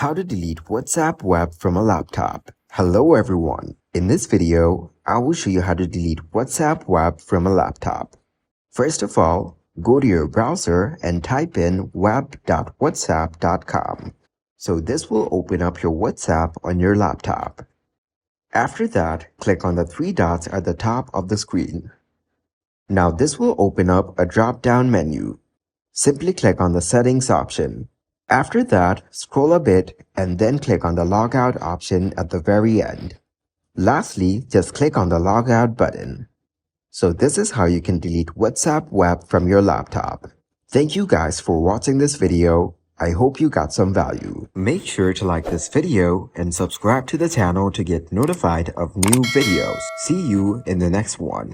How to delete WhatsApp web from a laptop. Hello everyone. In this video, I will show you how to delete WhatsApp web from a laptop. First of all, go to your browser and type in web.whatsapp.com. So this will open up your WhatsApp on your laptop. After that, click on the three dots at the top of the screen. Now this will open up a drop-down menu. Simply click on the settings option. After that, scroll a bit and then click on the logout option at the very end. Lastly, just click on the logout button. So this is how you can delete WhatsApp web from your laptop. Thank you guys for watching this video. I hope you got some value. Make sure to like this video and subscribe to the channel to get notified of new videos. See you in the next one.